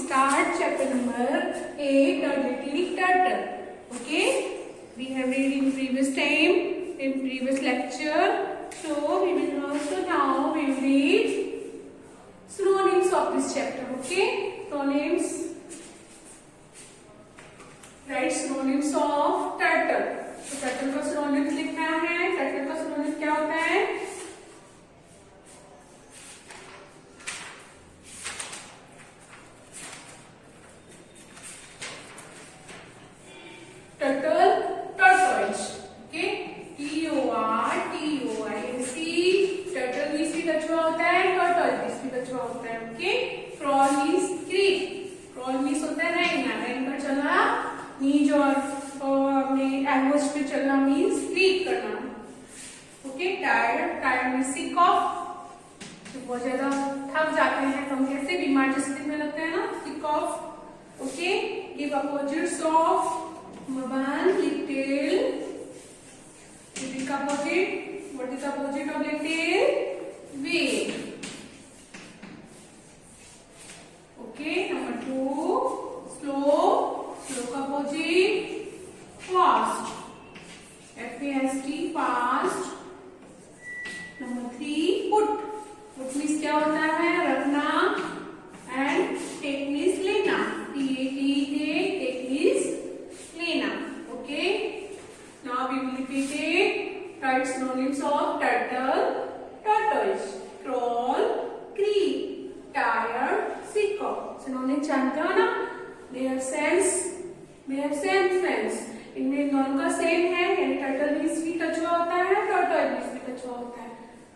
start chapter number 8, The Little Turtle. Okay, we have read in previous time, in previous lecture. So we will also now we will read synonyms of this chapter. Okay, synonyms. Write synonyms of turtle. तो turtle का synonyms लिखना है. Turtle का synonyms क्या होता है? Turtle, tortoise. Okay, T-O-R-T-O-I-S-E. Turtle means भी कछुआ होता है. Tortoise means भी कछुआ होता है. Okay, crawl means creep. Crawl means होता है रैंगना. रैंग पर चलना. नीज और अपने एल्बोज पे चलना मीन्स क्रीप करना. Okay, tired. Tired means sick of. बहुत ज्यादा थक जाते हैं तो हम कैसे बीमार जैसे दिखने लगते हैं ना, sick of. Okay, give opposites of one little. Little का opposite, what is opposite of little? Big. Okay, number 2 slow. Slow का opposite fast. F-A-S-T, fast. Number 3 put. Put means क्या होता है? रखना. एंड टेक मीन्स लेना. Take means लेना. Okay, now we will repeat it. Right synonyms of turtle, tortoise, crawl, creep, tired, sick of. synonyms जानते हो ना? They have same sense. इनमें दोनों का सेम है. यानी टर्टल मीन्स भी कछुआ होता है, टॉर्टोइज मीन्स भी कछुआ होता है.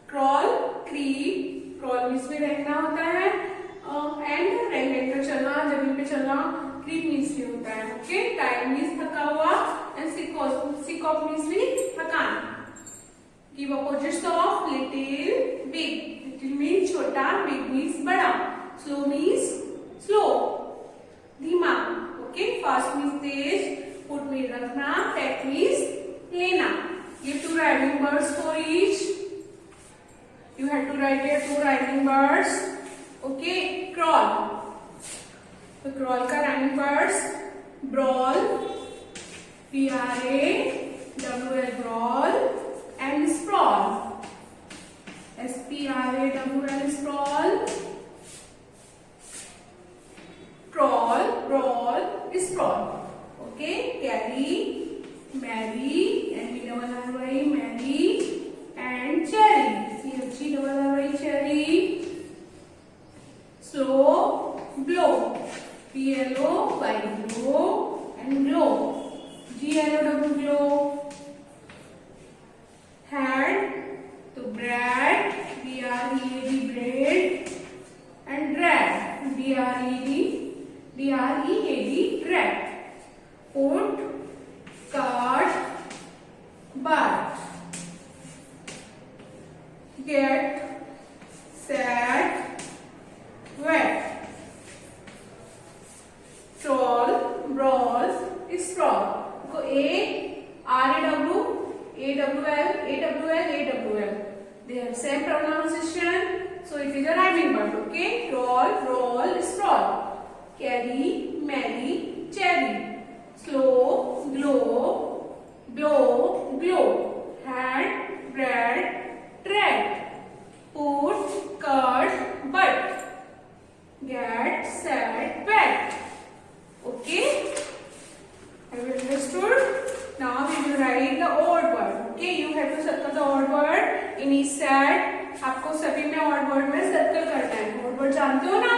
Crawl, creep. क्रॉल मीन्स भी रहना होता है एंड रैंग कर चलना, जमीन पे चलना. क्रीप मीन्स भी होता है. ओके, टायर्ड मीन्स थका हुआ एंड सिक ऑफ मीन्स भी थकान. Give opposites of little, big. Little means छोटा, बिग मीन्स बड़ा. स्लो मीन्स स्लो, धीमा. ओके, फास्ट मीन्स तेज. पुट मीन्स रखना. टेक मीन्स लेना. Give 2 rhyming words for each. You have to write here 2 rhyming words. Okay, crawl. तो crawl का rhyming words brawl, B-R-A-W-L, brawl, and sprawl, S-P-R-A-W-L, sprawl. Crawl, brawl, sprawl. Okay, carry, marry, and B-double-R-Y, marry, and cherry, C-H-E-double-R-Y, cherry. Slow, blow, B-L-O-Y, blow, and glow, G-L-O-W, glow. Had, to bread, B-R-E-A-D, bread, and drag, D-R-E-A-D, drag. Put, cut, but. Get, set, wet. Troll, brawl, sprawl. So A-R-A-W-A-W-L. They have same pronunciation. So it is a rhyming word. Okay, troll, brawl, sprawl. Carry, marry, cherry. Slow, glow, blow, glow. Had, bread, drag. Put, cut, but. Get, set, wet. Okay, have you understood? Now we will write the odd word. Okay, you have to circle the odd word in each set. आपको सभी में odd word में circle करना है. odd word जानते हो ना,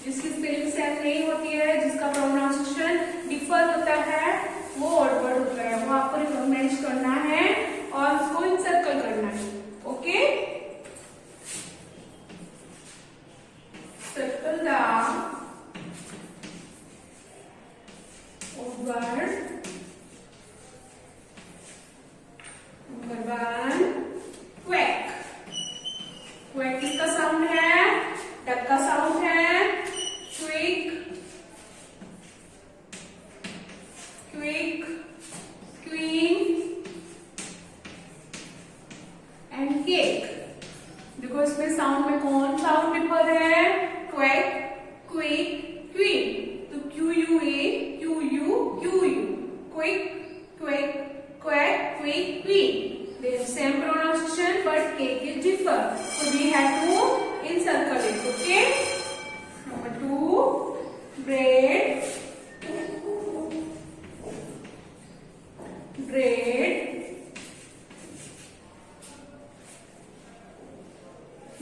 जिसकी स्पेलिंग सेम नहीं होती है, जिसका प्रोनाउंसिएशन डिफर होता है, वो odd word होता है. वो आपको रिकॉग्नाइज करना है और उसको इंसर्कल करना है. Okay, circle the odd word. Number 1, quack. Quack किसका साउंड है? डक का साउंड है. Quick, quick, queen and cake. देखो इसमें साउंड में कौन साउंड डिफर है? Quack, quick, quick, quick, quack, quick, quick. They have same pronunciation but cake is differ. So we have to encircle it. Okay. Number 2, bread, bread,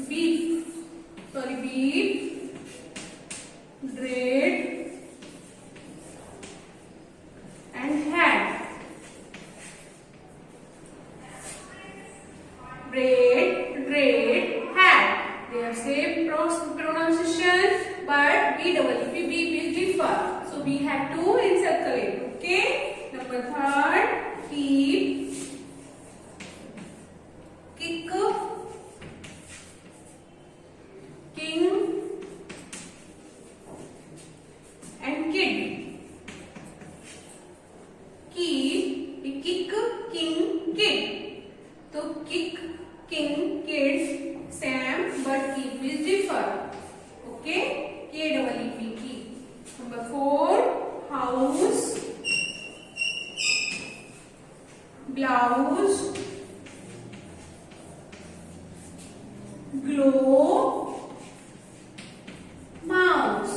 beef, sorry, beef, bread, and hat. Bread, bread, hat. They are same pronunciation, but beef is differ. So we have to encircle it. Okay. Number 3, keep, kick, king, and kid. Keep, kick, king, kid. So kick, king, kid, same, but keep is differ. Okay, K-E-E-P, keep. Number 4, house, blouse, glow, mouse.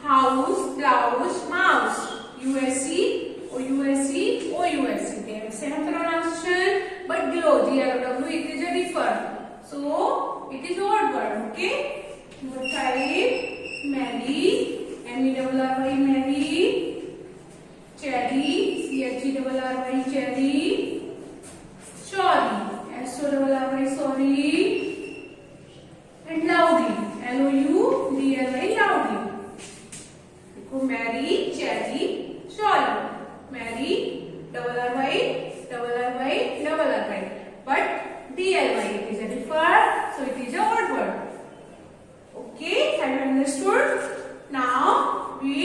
House, blouse, mouse. USC, OUSC, OUSC. They have same pronunciation, but glow, GLOW, it is a differ. So it is odd word. Okay. Number 5, Mary, MERRY, Mary, cherry, CHERRY, cherry, sorry, SORRY, sorry, and loudly, LOUDLY, loudly. Mary, cherry, sorry, Mary, RRY, but DLY, it is a differ, so it is a odd word. Okay, have you understood? Now we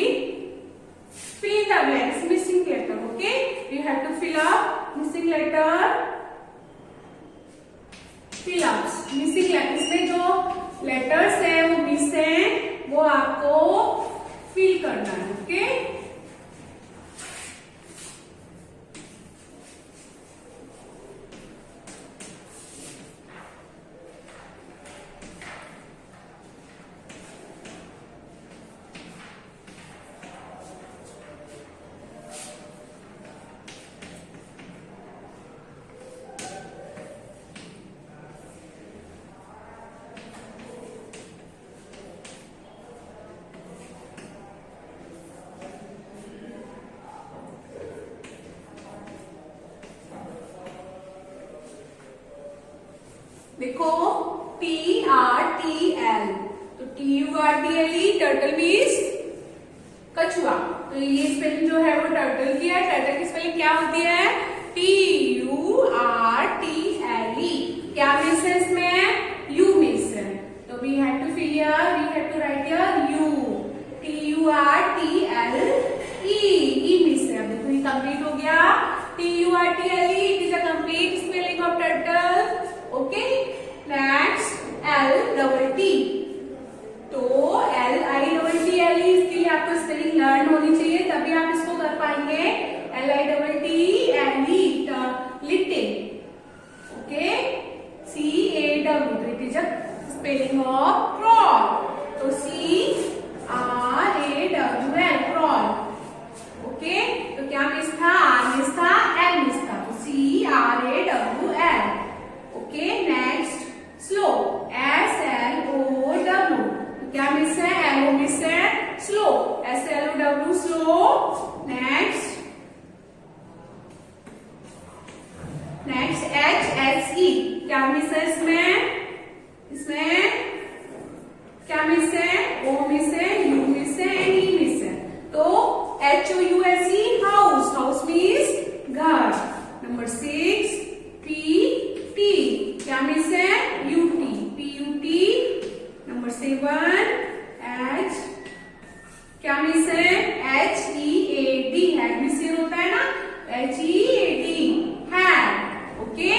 fill in the blanks, missing letter. Okay, we have to fill up missing letter, fill ups. Missing letter, इसमें जो letters है वो miss है, वो आपको fill करना है. Okay. देखो TRTL, तो TURTLE टर्टल मीन्स कछुआ. तो ये स्पेलिंग जो है वो टर्टल की है. टर्टल की स्पेलिंग क्या होती है? TURTLE. क्या मीन्स है इसमें? यू मीन्स है. तो we have to fill here, we have to write here you. TURTLE, E means है. अब देखो ये कंप्लीट हो गया. TURTLE, it is a complete spelling of turtle. Okay. Next LTT. तो LITTLE, इसके लिए आपको स्पेलिंग लर्न होनी चाहिए, तभी आप इसको कर पाएंगे. LITTLE, little. ओके. CAW, तो it is a spelling of crawl. तो CRAWL, क्रॉल. ओके. तो क्या मिस था? R मिस था, L मिस था. तो CRAWL. Okay. Next slow, SLOW. क्या मिस है? LO मिस है, slow. SLOW, slow. Next HSE. क्या मिस है इसमें? क्या मिस है? O मिस है, U मिस है, and E मिस है. तो HOUSE, हाउस. हाउस मीन्स घर. Number 6 PT. क्या मिस है? UT. PUT. Number 7 H. क्या मिस है? HEAD. हैड मिस होता है ना? HEAD, had. Okay.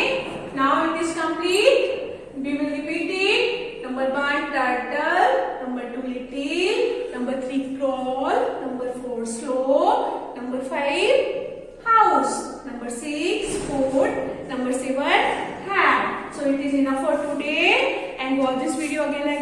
Now it is complete. We will repeat it. Number 1 turtle, number 2 little, number 3 crawl, number 4 again